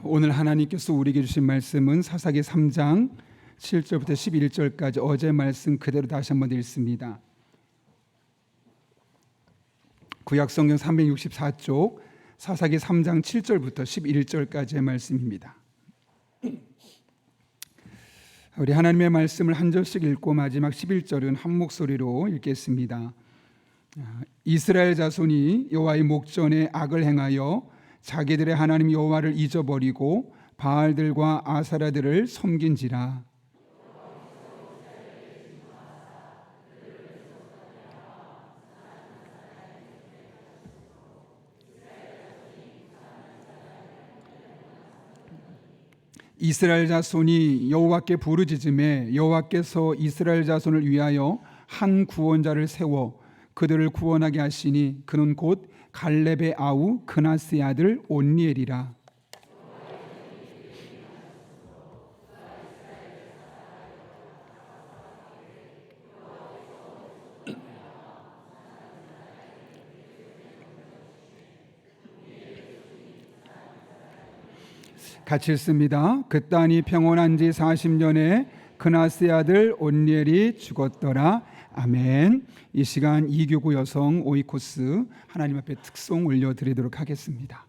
오늘 하나님께서 우리에게 주신 말씀은 사사기 3장 7절부터 11절까지 어제 말씀 그대로 다시 한번 읽습니다. 구약성경 364쪽 사사기 3장 7절부터 11절까지의 말씀입니다. 우리 하나님의 말씀을 한 절씩 읽고 마지막 11절은 한 목소리로 읽겠습니다. 이스라엘 자손이 여호와의 목전에 악을 행하여 자기들의 하나님 여호와를 잊어버리고 바알들과 아사라들을 섬긴지라. 이스라엘 자손이 여호와께 부르짖음에 여호와께서 이스라엘 자손을 위하여 한 구원자를 세워 그들을 구원하게 하시니 그는 곧 갈렙의 아우 그나스의 아들 온니엘이라. 같이 읽습니다. 그 땅이 평온한 지 40년에 그나스의 아들 온니엘이 죽었더라. 아멘. 이 시간 이교구 여성 오이코스 하나님 앞에 특송 올려드리도록 하겠습니다.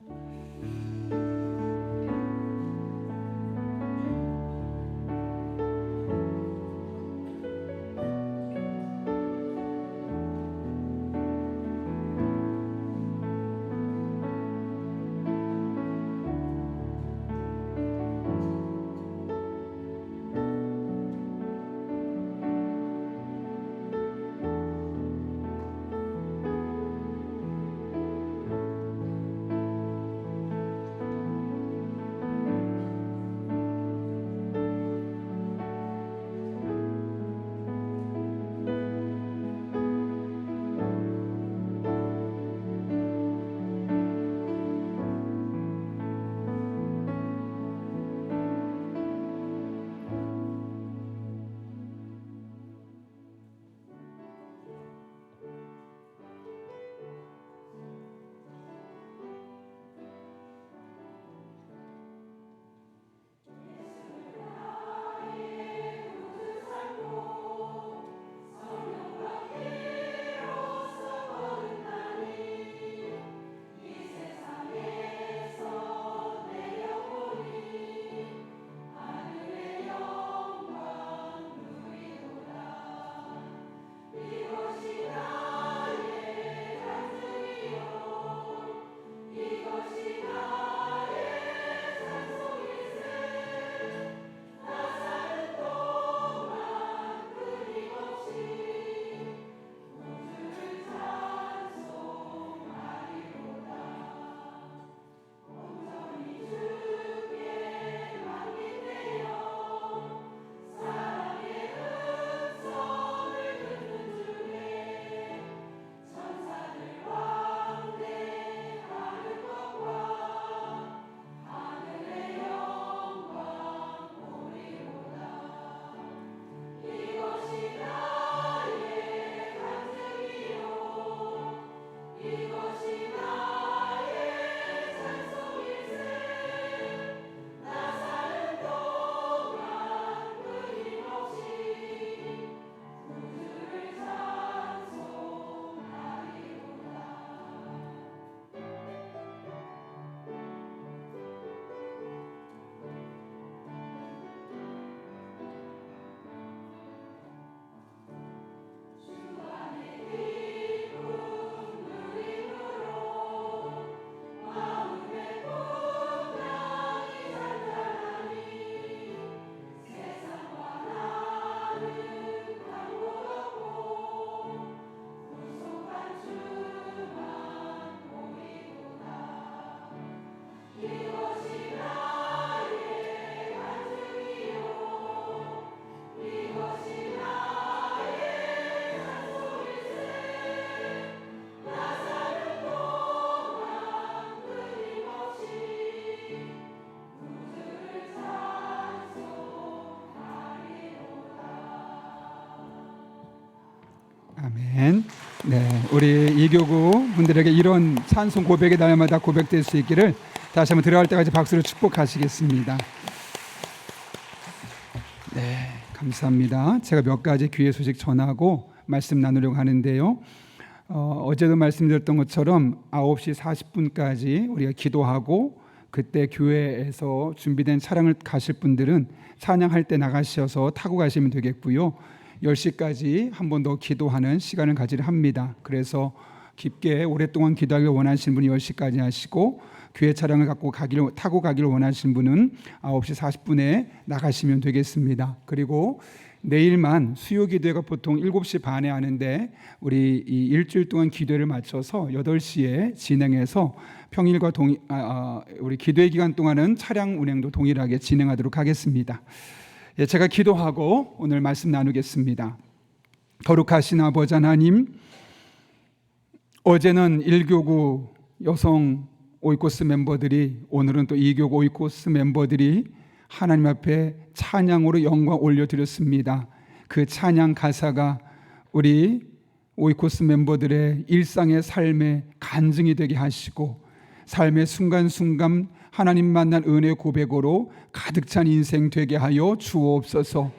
아멘. 네, 우리 이교구 분들에게 이런 찬송 고백이 날마다 고백될 수 있기를 다시 한번 들어갈 때까지 박수로 축복하시겠습니다. 네, 감사합니다. 제가 몇 가지 귀의 소식 전하고 말씀 나누려고 하는데요. 어제도 말씀드렸던 것처럼 9시 40분까지 우리가 기도하고 그때 교회에서 준비된 차량을 가실 분들은 찬양할 때 나가셔서 타고 가시면 되겠고요. 10시까지 한 번 더 기도하는 시간을 가지려 합니다. 그래서 깊게 오랫동안 기도하기를 원하시는 분이 10시까지 하시고 교회 차량을 타고 가기를 원하시는 분은 9시 40분에 나가시면 되겠습니다. 그리고 내일만 수요 기도회가 보통 7시 반에 하는데 우리 이 일주일 동안 기도회를 맞춰서 8시에 진행해서 평일과 우리 기도회 기간 동안은 차량 운행도 동일하게 진행하도록 하겠습니다. 예, 제가 기도하고 오늘 말씀 나누겠습니다. 거룩하신 아버지 하나님, 어제는 1교구 여성 오이코스 멤버들이, 오늘은 또 2교구 오이코스 멤버들이 하나님 앞에 찬양으로 영광 올려드렸습니다. 그 찬양 가사가 우리 오이코스 멤버들의 일상의 삶의 간증이 되게 하시고 삶의 순간순간 하나님 만난 은혜 고백으로 가득 찬 인생 되게 하여 주옵소서.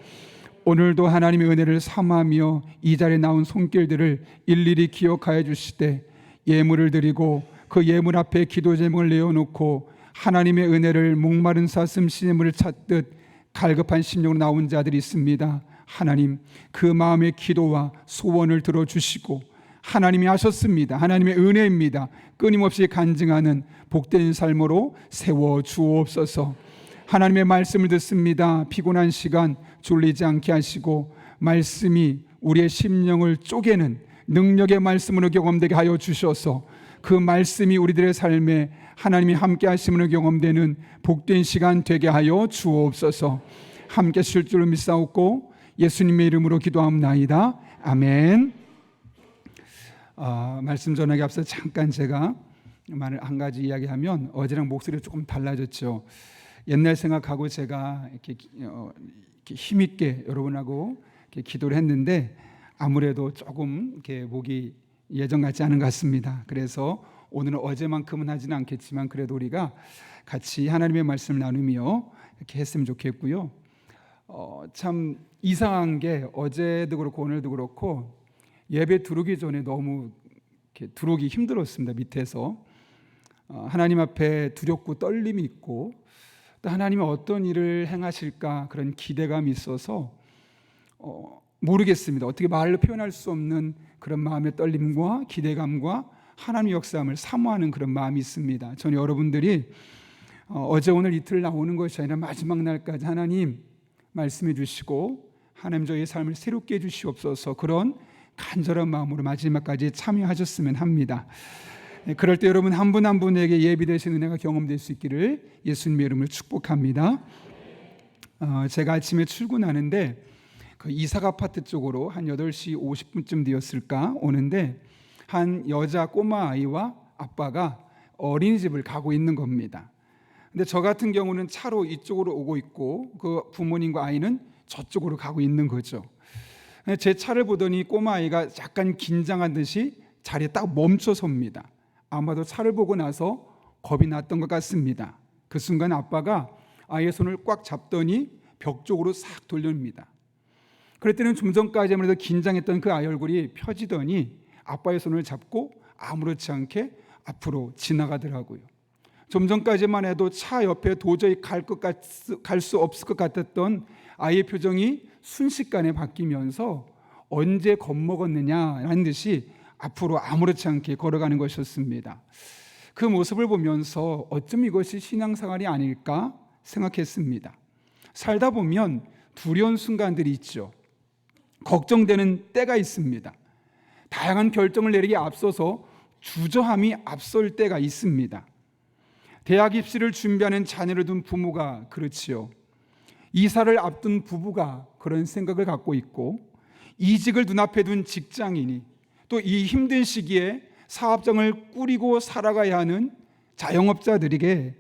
오늘도 하나님의 은혜를 삼하며 이 자리에 나온 손길들을 일일이 기억하여 주시되 예물을 드리고 그 예물 앞에 기도 제목을 내어놓고 하나님의 은혜를 목마른 사슴 시냇물을 찾듯 갈급한 심령으로 나온 자들이 있습니다. 하나님, 그 마음의 기도와 소원을 들어주시고 하나님이 하셨습니다. 하나님의 은혜입니다. 끊임없이 간증하는 복된 삶으로 세워주옵소서. 하나님의 말씀을 듣습니다. 피곤한 시간 졸리지 않게 하시고 말씀이 우리의 심령을 쪼개는 능력의 말씀으로 경험되게 하여 주셔서 그 말씀이 우리들의 삶에 하나님이 함께 하심으로 경험되는 복된 시간 되게 하여 주옵소서. 함께 하실 줄을 믿사옵고 예수님의 이름으로 기도합나이다. 아멘. 말씀 전하기 앞서 잠깐 제가 한 가지 이야기하면 어제랑 목소리가 조금 달라졌죠. 옛날 생각하고 제가 이렇게 힘있게 여러분하고 이렇게 기도를 했는데 아무래도 조금 이렇게 목이 예전 같지 않은 것 같습니다. 그래서 오늘은 어제만큼은 하지는 않겠지만 그래도 우리가 같이 하나님의 말씀을 나누며 이렇게 했으면 좋겠고요. 참 이상한 게 어제도 그렇고 오늘도 그렇고 예배 들어오기 전에 너무 이렇게 들어오기 힘들었습니다. 밑에서 하나님 앞에 두렵고 떨림이 있고 또 하나님이 어떤 일을 행하실까 그런 기대감이 있어서 모르겠습니다. 어떻게 말로 표현할 수 없는 그런 마음의 떨림과 기대감과 하나님의 역사함을 사모하는 그런 마음이 있습니다. 저는 여러분들이 어제 오늘 이틀 나오는 것이 아니라 마지막 날까지 하나님 말씀해 주시고 하나님 저희의 삶을 새롭게 해 주시옵소서, 그런 간절한 마음으로 마지막까지 참여하셨으면 합니다. 그럴 때 여러분 한 분 한 분에게 예비되신 은혜가 경험될 수 있기를 예수님의 이름으로 축복합니다. 제가 아침에 출근하는데 그 이삭 아파트 쪽으로 한 8시 50분쯤 되었을까 오는데 한 여자 꼬마 아이와 아빠가 어린이집을 가고 있는 겁니다. 근데 저 같은 경우는 차로 이쪽으로 오고 있고 그 부모님과 아이는 저쪽으로 가고 있는 거죠. 제 차를 보더니 꼬마 아이가 약간 긴장한 듯이 자리에 딱 멈춰 섭니다. 아마도 차를 보고 나서 겁이 났던 것 같습니다. 그 순간 아빠가 아이의 손을 꽉 잡더니 벽 쪽으로 싹 돌립니다. 그럴 때는 좀 전까지만 해도 긴장했던 그 아이 얼굴이 펴지더니 아빠의 손을 잡고 아무렇지 않게 앞으로 지나가더라고요. 좀 전까지만 해도 차 옆에 도저히 갈 수 없을 것 같았던 아이의 표정이 순식간에 바뀌면서 언제 겁먹었느냐라는 듯이 앞으로 아무렇지 않게 걸어가는 것이었습니다. 그 모습을 보면서 어쩜 이것이 신앙생활이 아닐까 생각했습니다. 살다 보면 두려운 순간들이 있죠. 걱정되는 때가 있습니다. 다양한 결정을 내리기에 앞서서 주저함이 앞설 때가 있습니다. 대학 입시를 준비하는 자녀를 둔 부모가 그렇지요. 이사를 앞둔 부부가 그런 생각을 갖고 있고, 이직을 눈앞에 둔 직장인이 또 이 힘든 시기에 사업장을 꾸리고 살아가야 하는 자영업자들에게,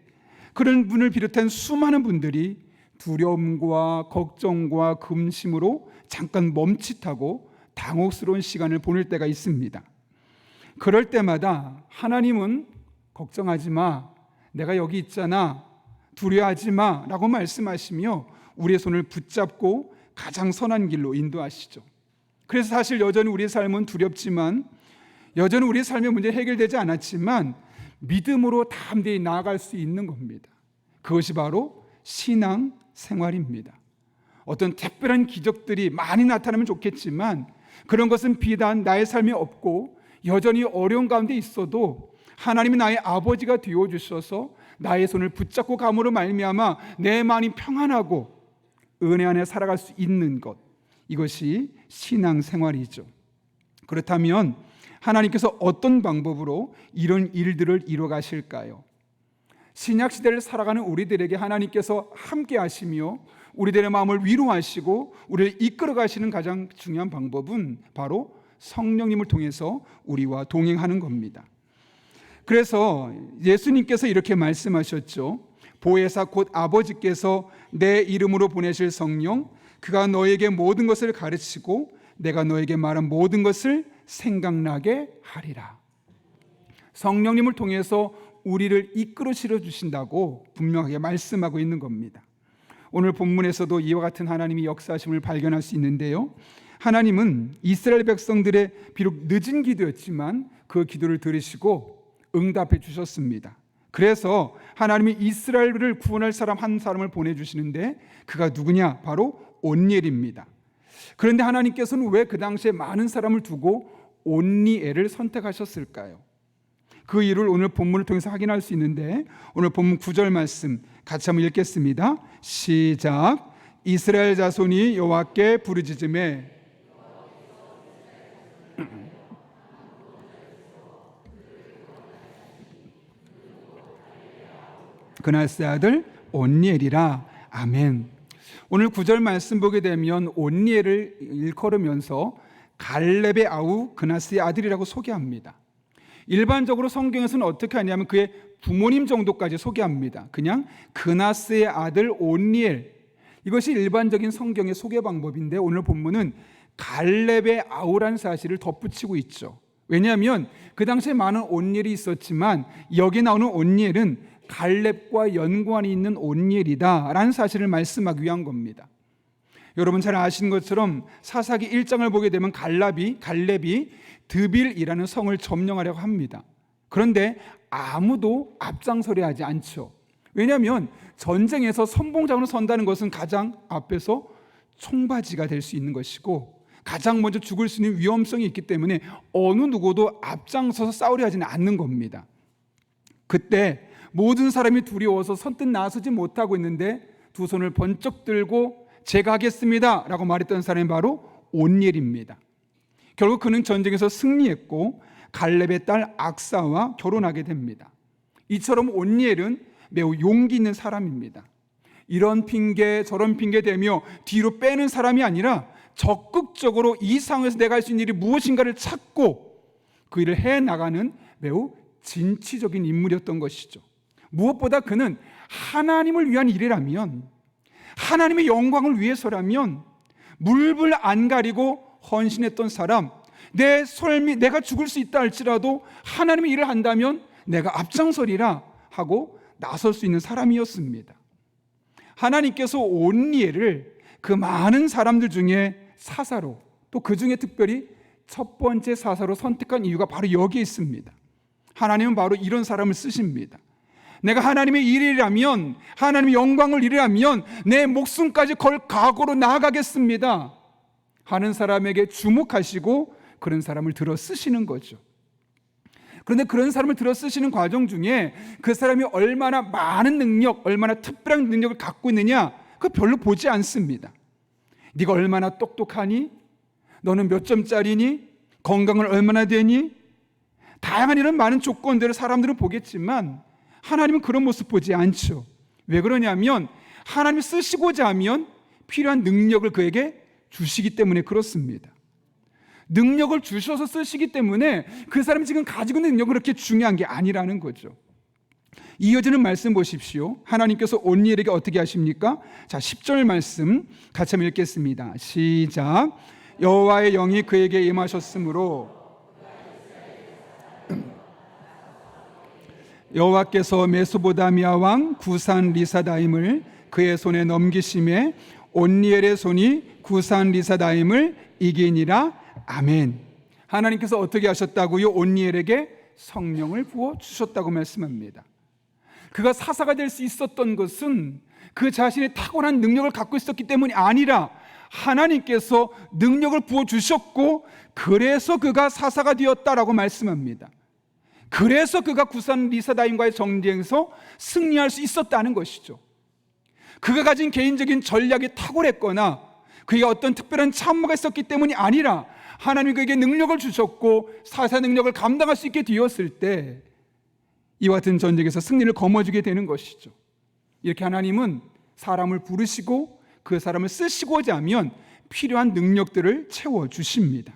그런 분을 비롯한 수많은 분들이 두려움과 걱정과 근심으로 잠깐 멈칫하고 당혹스러운 시간을 보낼 때가 있습니다. 그럴 때마다 하나님은 걱정하지 마, 내가 여기 있잖아, 두려워하지 마 라고 말씀하시며 우리의 손을 붙잡고 가장 선한 길로 인도하시죠. 그래서 사실 여전히 우리의 삶은 두렵지만, 여전히 우리의 삶의 문제 해결되지 않았지만 믿음으로 담대히 나아갈 수 있는 겁니다. 그것이 바로 신앙 생활입니다. 어떤 특별한 기적들이 많이 나타나면 좋겠지만 그런 것은 비단 나의 삶에 없고, 여전히 어려운 가운데 있어도 하나님이 나의 아버지가 되어주셔서 나의 손을 붙잡고 감으로 말미암아 내 마음이 평안하고 은혜 안에 살아갈 수 있는 것, 이것이 신앙생활이죠. 그렇다면 하나님께서 어떤 방법으로 이런 일들을 이루어 가실까요? 신약시대를 살아가는 우리들에게 하나님께서 함께 하시며 우리들의 마음을 위로하시고 우리를 이끌어 가시는 가장 중요한 방법은 바로 성령님을 통해서 우리와 동행하는 겁니다. 그래서 예수님께서 이렇게 말씀하셨죠. 보혜사 곧 아버지께서 내 이름으로 보내실 성령, 그가 너에게 모든 것을 가르치고 내가 너에게 말한 모든 것을 생각나게 하리라. 성령님을 통해서 우리를 이끌어 주신다고 분명하게 말씀하고 있는 겁니다. 오늘 본문에서도 이와 같은 하나님의 역사하심을 발견할 수 있는데요, 하나님은 이스라엘 백성들의 비록 늦은 기도였지만 그 기도를 들으시고 응답해 주셨습니다. 그래서 하나님이 이스라엘을 구원할 사람 한 사람을 보내주시는데 그가 누구냐? 바로 온니엘입니다. 그런데 하나님께서는 왜 그 당시에 많은 사람을 두고 온니엘을 선택하셨을까요? 그 이유를 오늘 본문을 통해서 확인할 수 있는데, 오늘 본문 9절 말씀 같이 한번 읽겠습니다. 시작. 이스라엘 자손이 여호와께 부르짖음에 그나스의 아들 온니엘이라. 아멘. 오늘 9절 말씀 보게 되면 온니엘을 일컬으면서 갈렙의 아우 그나스의 아들이라고 소개합니다. 일반적으로 성경에서는 어떻게 하냐면 그의 부모님 정도까지 소개합니다. 그냥 그나스의 아들 온니엘, 이것이 일반적인 성경의 소개 방법인데 오늘 본문은 갈렙의 아우라는 사실을 덧붙이고 있죠. 왜냐하면 그 당시에 많은 온니엘이 있었지만 여기 나오는 온니엘은 갈렙과 연관이 있는 온니엘이다라는 사실을 말씀하기 위한 겁니다. 여러분 잘 아시는 것처럼 사사기 1장을 보게 되면 갈렙이 드빌이라는 성을 점령하려고 합니다. 그런데 아무도 앞장서려 하지 않죠. 왜냐하면 전쟁에서 선봉장으로 선다는 것은 가장 앞에서 총바지가 될 수 있는 것이고 가장 먼저 죽을 수 있는 위험성이 있기 때문에 어느 누구도 앞장서서 싸우려 하지는 않는 겁니다. 그때 모든 사람이 두려워서 선뜻 나서지 못하고 있는데 두 손을 번쩍 들고 제가 하겠습니다 라고 말했던 사람이 바로 온니엘입니다. 결국 그는 전쟁에서 승리했고 갈렙의 딸 악사와 결혼하게 됩니다. 이처럼 온니엘은 매우 용기 있는 사람입니다. 이런 핑계 저런 핑계 대며 뒤로 빼는 사람이 아니라 적극적으로 이 상황에서 내가 할 수 있는 일이 무엇인가를 찾고 그 일을 해나가는 매우 진취적인 인물이었던 것이죠. 무엇보다 그는 하나님을 위한 일이라면, 하나님의 영광을 위해서라면 물불 안 가리고 헌신했던 사람, 내가 죽을 수 있다 할지라도 하나님의 일을 한다면 내가 앞장서리라 하고 나설 수 있는 사람이었습니다. 하나님께서 온니엘을 그 많은 사람들 중에 사사로, 또 그 중에 특별히 첫 번째 사사로 선택한 이유가 바로 여기에 있습니다. 하나님은 바로 이런 사람을 쓰십니다. 내가 하나님의 일이라면, 하나님의 영광을 이루려면 내 목숨까지 걸 각오로 나아가겠습니다 하는 사람에게 주목하시고 그런 사람을 들어 쓰시는 거죠. 그런데 그런 사람을 들어 쓰시는 과정 중에 그 사람이 얼마나 많은 능력, 얼마나 특별한 능력을 갖고 있느냐, 그거 별로 보지 않습니다. 네가 얼마나 똑똑하니? 너는 몇 점짜리니? 건강을 얼마나 되니? 다양한 이런 많은 조건들을 사람들은 보겠지만 하나님은 그런 모습 보지 않죠. 왜 그러냐면 하나님이 쓰시고자 하면 필요한 능력을 그에게 주시기 때문에 그렇습니다. 능력을 주셔서 쓰시기 때문에 그 사람이 지금 가지고 있는 능력은 그렇게 중요한 게 아니라는 거죠. 이어지는 말씀 보십시오. 하나님께서 온니엘에게 어떻게 하십니까? 자, 10절 말씀 같이 한번 읽겠습니다. 시작. 여호와의 영이 그에게 임하셨으므로 여호와께서 메소보다미아 왕 구산 리사다임을 그의 손에 넘기심에 온니엘의 손이 구산 리사다임을 이기니라. 아멘. 하나님께서 어떻게 하셨다고요? 온니엘에게 성령을 부어 주셨다고 말씀합니다. 그가 사사가 될 수 있었던 것은 그 자신의 탁월한 능력을 갖고 있었기 때문이 아니라 하나님께서 능력을 부어 주셨고, 그래서 그가 사사가 되었다라고 말씀합니다. 그래서 그가 구산 리사다임과의 전쟁에서 승리할 수 있었다는 것이죠. 그가 가진 개인적인 전략이 탁월했거나 그에게 어떤 특별한 참모가 있었기 때문이 아니라 하나님이 그에게 능력을 주셨고 사사 능력을 감당할 수 있게 되었을 때 이와 같은 전쟁에서 승리를 거머쥐게 되는 것이죠. 이렇게 하나님은 사람을 부르시고 그 사람을 쓰시고자 하면 필요한 능력들을 채워주십니다.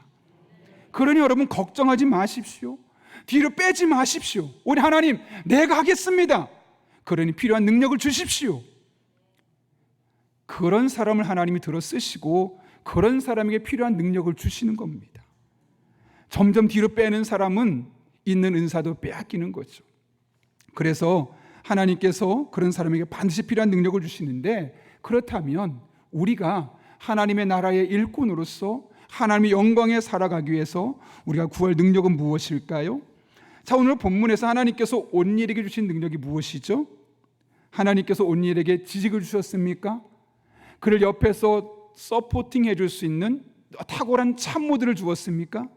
그러니 여러분 걱정하지 마십시오. 뒤로 빼지 마십시오. 우리 하나님, 내가 하겠습니다. 그러니 필요한 능력을 주십시오. 그런 사람을 하나님이 들어 쓰시고 그런 사람에게 필요한 능력을 주시는 겁니다. 점점 뒤로 빼는 사람은 있는 은사도 빼앗기는 거죠. 그래서 하나님께서 그런 사람에게 반드시 필요한 능력을 주시는데, 그렇다면 우리가 하나님의 나라의 일꾼으로서 하나님의 영광에 살아가기 위해서 우리가 구할 능력은 무엇일까요? 자, 오늘 본문에서 하나님께서 온니엘에게 주신 능력이 무엇이죠? 하나님께서 온니엘에게 지식을 주셨습니까? 그를 옆에서 서포팅 해줄 수 있는 탁월한 참모들을 주었습니까?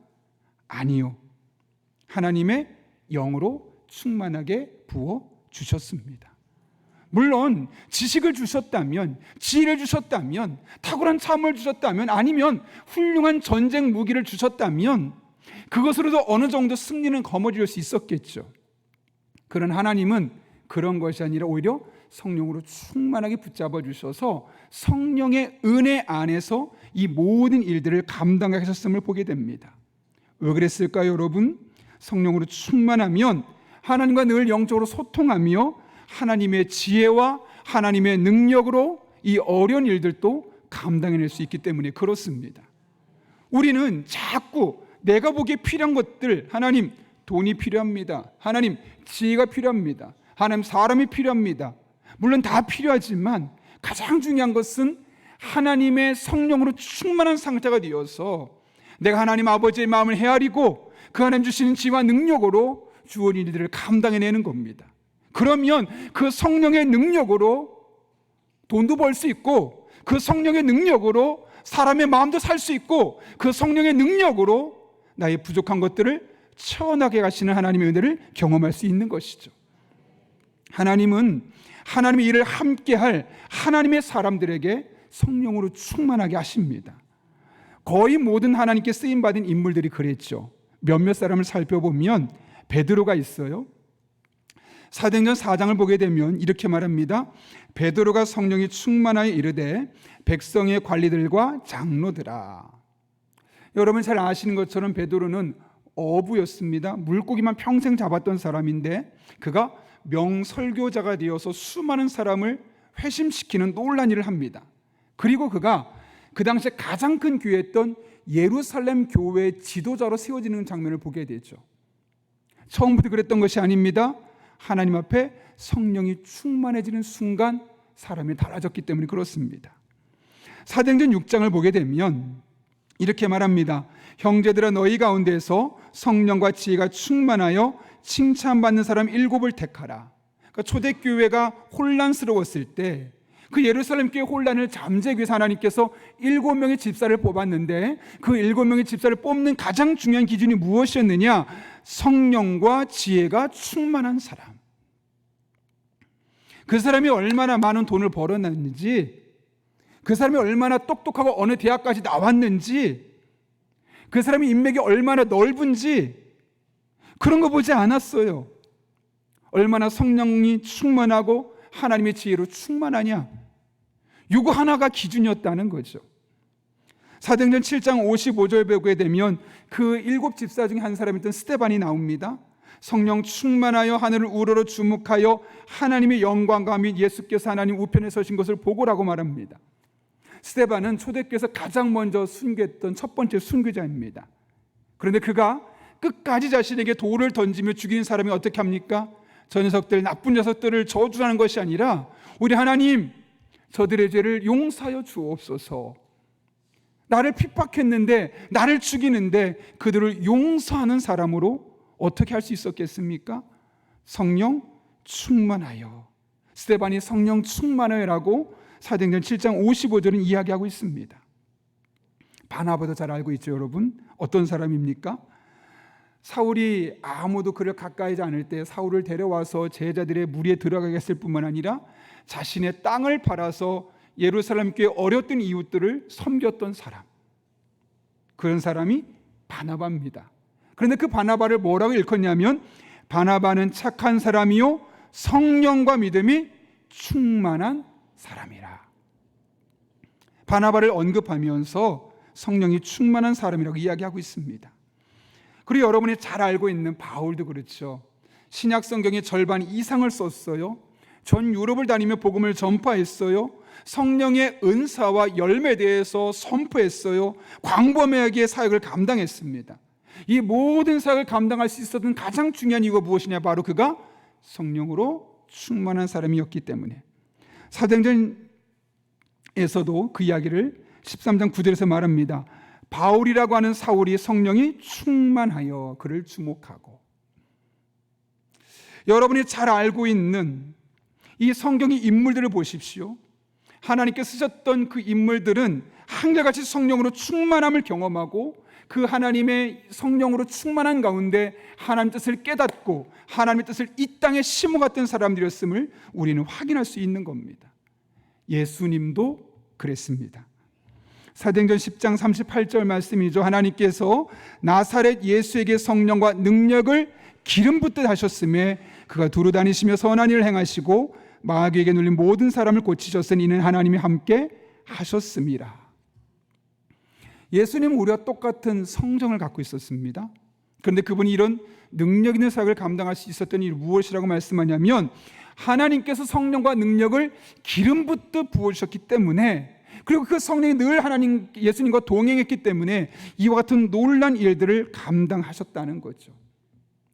아니요. 하나님의 영으로 충만하게 부어 주셨습니다. 물론 지식을 주셨다면, 지혜를 주셨다면, 탁월한 참을 주셨다면, 아니면 훌륭한 전쟁 무기를 주셨다면 그것으로도 어느 정도 승리는 거머쥘 수 있었겠죠. 그런 하나님은 그런 것이 아니라 오히려 성령으로 충만하게 붙잡아 주셔서 성령의 은혜 안에서 이 모든 일들을 감당하게 하셨음을 보게 됩니다. 왜 그랬을까요, 여러분? 성령으로 충만하면 하나님과 늘 영적으로 소통하며 하나님의 지혜와 하나님의 능력으로 이 어려운 일들도 감당해낼 수 있기 때문에 그렇습니다. 우리는 자꾸 내가 보기에 필요한 것들, 하나님 돈이 필요합니다, 하나님 지혜가 필요합니다, 하나님 사람이 필요합니다. 물론 다 필요하지만 가장 중요한 것은 하나님의 성령으로 충만한 상태가 되어서 내가 하나님 아버지의 마음을 헤아리고 그 하나님 주시는 지혜와 능력으로 주어진 일들을 감당해내는 겁니다. 그러면 그 성령의 능력으로 돈도 벌 수 있고, 그 성령의 능력으로 사람의 마음도 살 수 있고, 그 성령의 능력으로 나의 부족한 것들을 채워나게 하시는 하나님의 은혜를 경험할 수 있는 것이죠. 하나님은 하나님의 일을 함께할 하나님의 사람들에게 성령으로 충만하게 하십니다. 거의 모든 하나님께 쓰임받은 인물들이 그랬죠. 몇몇 사람을 살펴보면 베드로가 있어요. 사도행전 4장을 보게 되면 이렇게 말합니다. 베드로가 성령이 충만하여 이르되 백성의 관리들과 장로들아. 여러분 잘 아시는 것처럼 베드로는 어부였습니다. 물고기만 평생 잡았던 사람인데 그가 명설교자가 되어서 수많은 사람을 회심시키는 놀란 일을 합니다. 그리고 그가 그 당시에 가장 큰 교회였던 예루살렘 교회의 지도자로 세워지는 장면을 보게 되죠. 처음부터 그랬던 것이 아닙니다. 하나님 앞에 성령이 충만해지는 순간 사람이 달라졌기 때문에 그렇습니다. 사도행전 6장을 보게 되면 이렇게 말합니다. 형제들아, 너희 가운데서 성령과 지혜가 충만하여 칭찬받는 사람 7을 택하라. 그러니까 초대교회가 혼란스러웠을 때 그 예루살렘 교회 혼란을 잠재기 위해서 하나님께서 7명의 집사를 뽑았는데 그 7명의 집사를 뽑는 가장 중요한 기준이 무엇이었느냐? 성령과 지혜가 충만한 사람. 그 사람이 얼마나 많은 돈을 벌어놨는지, 그 사람이 얼마나 똑똑하고 어느 대학까지 나왔는지, 그 사람이 인맥이 얼마나 넓은지 그런 거 보지 않았어요. 얼마나 성령이 충만하고 하나님의 지혜로 충만하냐, 이거 하나가 기준이었다는 거죠. 사도행전 7장 55절에 보게 되면 그 7 집사 중에 한 사람이었던 스데반이 나옵니다. 성령 충만하여 하늘을 우러러 주목하여 하나님의 영광과 및 예수께서 하나님 우편에 서신 것을 보고라고 말합니다. 스데반은 초대교회에서 가장 먼저 순교했던 첫 번째 순교자입니다. 그런데 그가 끝까지 자신에게 돌을 던지며 죽이는 사람이 어떻게 합니까? 저 녀석들, 나쁜 녀석들을 저주하는 것이 아니라 우리 하나님, 저들의 죄를 용서하여 주옵소서. 나를 핍박했는데, 나를 죽이는데 그들을 용서하는 사람으로 어떻게 할 수 있었겠습니까? 성령 충만하여. 스데반이 성령 충만하여라고 사도행전 7장 55절은 이야기하고 있습니다. 바나바도 잘 알고 있죠, 여러분. 어떤 사람입니까? 사울이 아무도 그를 가까이 하지 않을 때 사울을 데려와서 제자들의 무리에 들어가게 했을 뿐만 아니라 자신의 땅을 팔아서 예루살렘 교회 어렸던 이웃들을 섬겼던 사람, 그런 사람이 바나바입니다. 그런데 그 바나바를 뭐라고 일컫냐면, 바나바는 착한 사람이요 성령과 믿음이 충만한 사람이라. 바나바를 언급하면서 성령이 충만한 사람이라고 이야기하고 있습니다. 그리고 여러분이 잘 알고 있는 바울도 그렇죠. 신약 성경의 절반 이상을 썼어요. 전 유럽을 다니며 복음을 전파했어요. 성령의 은사와 열매에 대해서 선포했어요. 광범위하게 사역을 감당했습니다. 이 모든 사역을 감당할 수 있었던 가장 중요한 이유가 무엇이냐? 바로 그가 성령으로 충만한 사람이었기 때문에. 사도행전에서도 그 이야기를 13장 9절에서 말합니다. 바울이라고 하는 사울이 성령이 충만하여 그를 주목하고. 여러분이 잘 알고 있는 이 성경의 인물들을 보십시오. 하나님께 쓰셨던 그 인물들은 한결같이 성령으로 충만함을 경험하고 그 하나님의 성령으로 충만한 가운데 하나님의 뜻을 깨닫고 하나님의 뜻을 이 땅에 심어갔던 사람들이었음을 우리는 확인할 수 있는 겁니다. 예수님도 그랬습니다. 사도행전 10장 38절 말씀이죠. 하나님께서 나사렛 예수에게 성령과 능력을 기름 붓듯 하셨음에 그가 두루 다니시며 선한 일을 행하시고 마귀에게 눌린 모든 사람을 고치셨으니 이는 하나님이 함께 하셨습니다. 예수님은 우리와 똑같은 성정을 갖고 있었습니다. 그런데 그분이 이런 능력 있는 사역을 감당할 수 있었던 일이 무엇이라고 말씀하냐면, 하나님께서 성령과 능력을 기름 붓듯 부어주셨기 때문에, 그리고 그 성령이 늘 하나님 예수님과 동행했기 때문에 이와 같은 놀라운 일들을 감당하셨다는 거죠.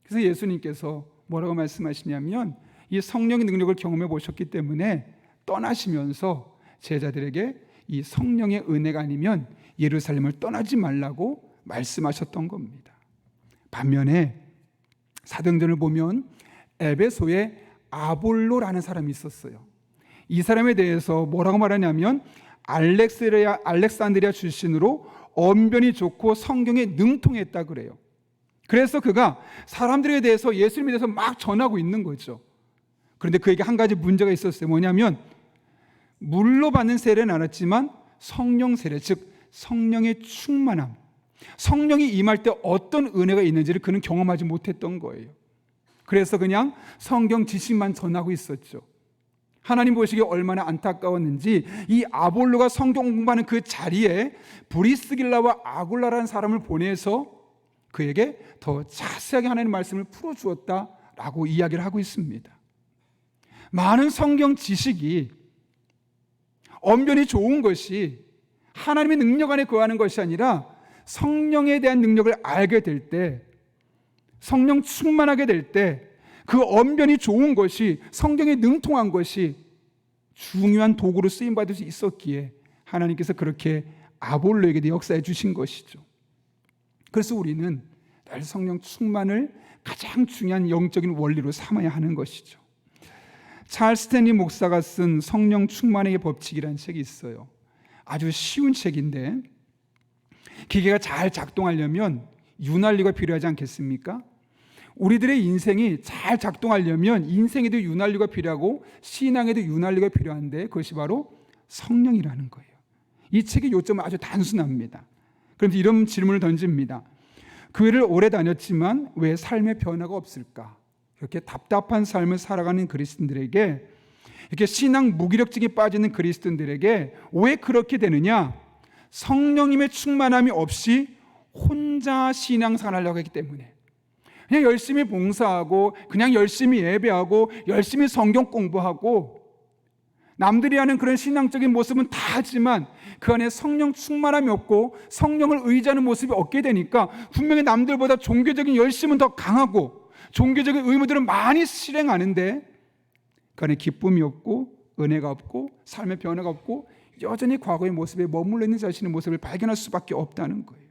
그래서 예수님께서 뭐라고 말씀하시냐면, 이 성령의 능력을 경험해 보셨기 때문에 떠나시면서 제자들에게 이 성령의 은혜가 아니면 예루살렘을 떠나지 말라고 말씀하셨던 겁니다. 반면에 사도행전을 보면 에베소에 아볼로라는 사람이 있었어요. 이 사람에 대해서 뭐라고 말하냐면, 알렉산드리아 출신으로 언변이 좋고 성경에 능통했다 그래요. 그래서 그가 사람들에 대해서 예수님에 대해서 막 전하고 있는 거죠. 그런데 그에게 한 가지 문제가 있었어요. 뭐냐면, 물로 받는 세례는 알았지만 성령 세례, 즉 성령의 충만함, 성령이 임할 때 어떤 은혜가 있는지를 그는 경험하지 못했던 거예요. 그래서 그냥 성경 지식만 전하고 있었죠. 하나님 보시기에 얼마나 안타까웠는지 이 아볼로가 성경 공부하는 그 자리에 브리스길라와 아굴라라는 사람을 보내서 그에게 더 자세하게 하나님의 말씀을 풀어주었다라고 이야기를 하고 있습니다. 많은 성경 지식이 언변이 좋은 것이 하나님의 능력 안에 거하는 것이 아니라 성령에 대한 능력을 알게 될 때, 성령 충만하게 될 때 그 언변이 좋은 것이, 성경에 능통한 것이 중요한 도구로 쓰임받을 수 있었기에 하나님께서 그렇게 아볼로에게도 역사해 주신 것이죠. 그래서 우리는 늘 성령 충만을 가장 중요한 영적인 원리로 삼아야 하는 것이죠. 찰스 스탠리 목사가 쓴 성령 충만의 법칙이라는 책이 있어요. 아주 쉬운 책인데, 기계가 잘 작동하려면 윤활유가 필요하지 않겠습니까? 우리들의 인생이 잘 작동하려면 인생에도 윤활유가 필요하고 신앙에도 윤활유가 필요한데, 그것이 바로 성령이라는 거예요. 이 책의 요점은 아주 단순합니다. 그런데 이런 질문을 던집니다. 교회를 오래 다녔지만 왜 삶의 변화가 없을까? 이렇게 답답한 삶을 살아가는 그리스도인들에게, 이렇게 신앙 무기력증에 빠지는 그리스도인들에게 왜 그렇게 되느냐? 성령님의 충만함이 없이 혼자 신앙생활을 하려고 했기 때문에, 그냥 열심히 봉사하고 그냥 열심히 예배하고 열심히 성경 공부하고 남들이 하는 그런 신앙적인 모습은 다 하지만 그 안에 성령 충만함이 없고 성령을 의지하는 모습이 없게 되니까 분명히 남들보다 종교적인 열심은 더 강하고 종교적인 의무들은 많이 실행하는데 그 안에 기쁨이 없고 은혜가 없고 삶의 변화가 없고 여전히 과거의 모습에 머물러 있는 자신의 모습을 발견할 수밖에 없다는 거예요.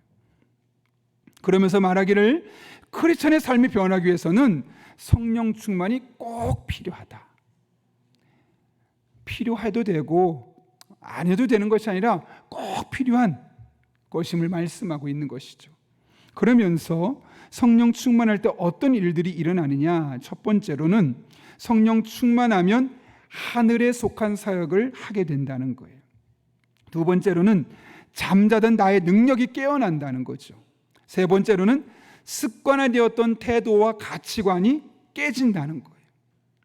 그러면서 말하기를 크리스천의 삶이 변하기 위해서는 성령 충만이 꼭 필요하다. 필요해도 되고 안 해도 되는 것이 아니라 꼭 필요한 것임을 말씀하고 있는 것이죠. 그러면서 성령 충만할 때 어떤 일들이 일어나느냐? 첫 번째로는 성령 충만하면 하늘에 속한 사역을 하게 된다는 거예요. 두 번째로는 잠자던 나의 능력이 깨어난다는 거죠. 세 번째로는 습관화되었던 태도와 가치관이 깨진다는 거예요.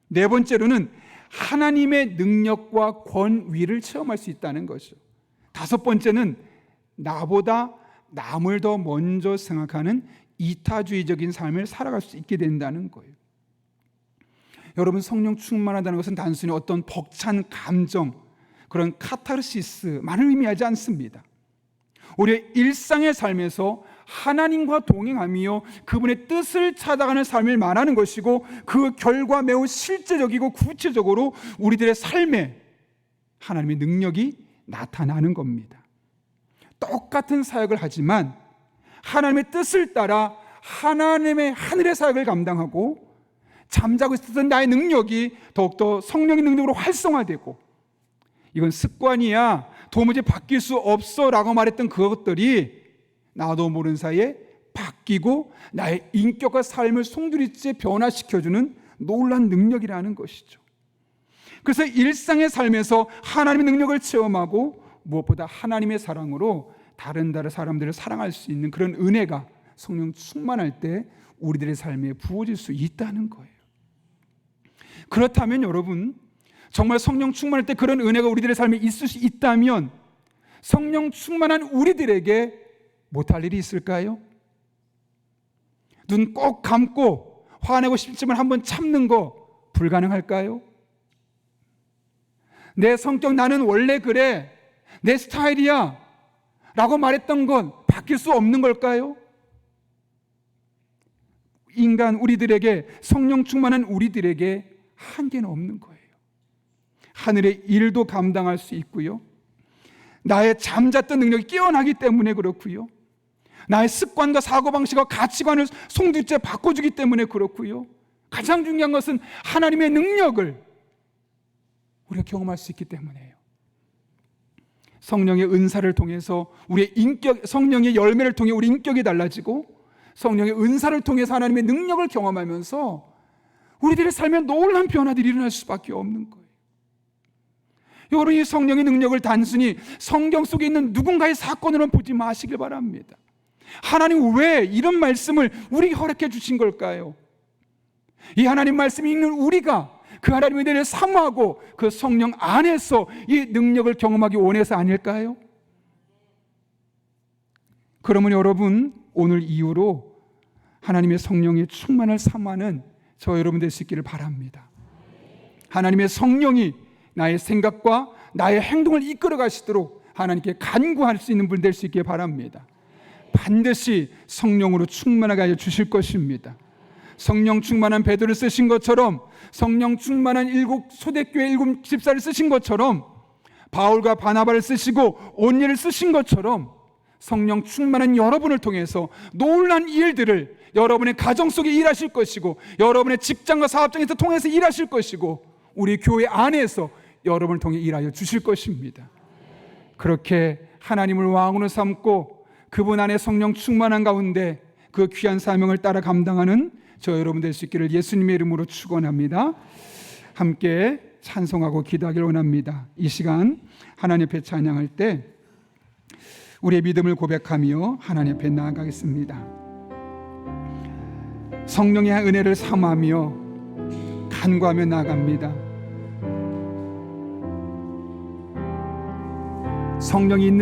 네 번째로는 하나님의 능력과 권위를 체험할 수 있다는 거죠. 다섯 번째는 나보다 남을 더 먼저 생각하는 이타주의적인 삶을 살아갈 수 있게 된다는 거예요. 여러분, 성령 충만하다는 것은 단순히 어떤 벅찬 감정, 그런 카타르시스만을 의미하지 않습니다. 우리의 일상의 삶에서 하나님과 동행하며 그분의 뜻을 찾아가는 삶을 말하는 것이고, 그 결과 매우 실제적이고 구체적으로 우리들의 삶에 하나님의 능력이 나타나는 겁니다. 똑같은 사역을 하지만 하나님의 뜻을 따라 하나님의 하늘의 사역을 감당하고 잠자고 있었던 나의 능력이 더욱더 성령의 능력으로 활성화되고, 이건 습관이야, 도무지 바뀔 수 없어 라고 말했던 그것들이 나도 모르는 사이에 바뀌고 나의 인격과 삶을 송두리째 변화시켜주는 놀라운 능력이라는 것이죠. 그래서 일상의 삶에서 하나님의 능력을 체험하고 무엇보다 하나님의 사랑으로 다른 사람들을 사랑할 수 있는 그런 은혜가 성령 충만할 때 우리들의 삶에 부어질 수 있다는 거예요. 그렇다면 여러분, 정말 성령 충만할 때 그런 은혜가 우리들의 삶에 있을 수 있다면 성령 충만한 우리들에게 못할 일이 있을까요? 눈 꼭 감고 화내고 싶지만 한번 참는 거 불가능할까요? 내 성격 나는 원래 그래, 내 스타일이야 라고 말했던 건 바뀔 수 없는 걸까요? 인간 우리들에게, 성령 충만한 우리들에게 한계는 없는 거예요. 하늘의 일도 감당할 수 있고요, 나의 잠잤던 능력이 깨어나기 때문에 그렇고요, 나의 습관과 사고방식과 가치관을 송두리째 바꿔주기 때문에 그렇고요, 가장 중요한 것은 하나님의 능력을 우리가 경험할 수 있기 때문이에요. 성령의 은사를 통해서 우리의 인격, 성령의 열매를 통해 우리 인격이 달라지고, 성령의 은사를 통해서 하나님의 능력을 경험하면서 우리들의 삶에 놀라운 변화들이 일어날 수밖에 없는 거예요. 여러분, 이 성령의 능력을 단순히 성경 속에 있는 누군가의 사건으로 보지 마시길 바랍니다. 하나님 왜 이런 말씀을 우리에게 허락해 주신 걸까요? 이 하나님 말씀이 읽는 우리가 그 하나님의 은혜를 사모하고 그 성령 안에서 이 능력을 경험하기 원해서 아닐까요? 그러면 여러분, 오늘 이후로 하나님의 성령의 충만을 사모하는 저 여러분 될 수 있기를 바랍니다. 하나님의 성령이 나의 생각과 나의 행동을 이끌어 가시도록 하나님께 간구할 수 있는 분 될 수 있기를 바랍니다. 반드시 성령으로 충만하게 하여 주실 것입니다. 성령 충만한 베드로를 쓰신 것처럼, 성령 충만한 초대교회 7 집사를 쓰신 것처럼, 바울과 바나바를 쓰시고 온니를 쓰신 것처럼 성령 충만한 여러분을 통해서 놀라운 일들을 여러분의 가정 속에 일하실 것이고, 여러분의 직장과 사업장에서 통해서 일하실 것이고, 우리 교회 안에서 여러분을 통해 일하여 주실 것입니다. 그렇게 하나님을 왕으로 삼고 그분 안에 성령 충만한 가운데 그 귀한 사명을 따라 감당하는 저 여러분 될 수 있기를 예수님의 이름으로 축원합니다. 함께 찬송하고 기도하기를 원합니다. 이 시간 하나님 앞에 찬양할 때 우리의 믿음을 고백하며 하나님 앞에 나아가겠습니다. 성령의 은혜를 사모하며 간구하며 나아갑니다. 성령이 있는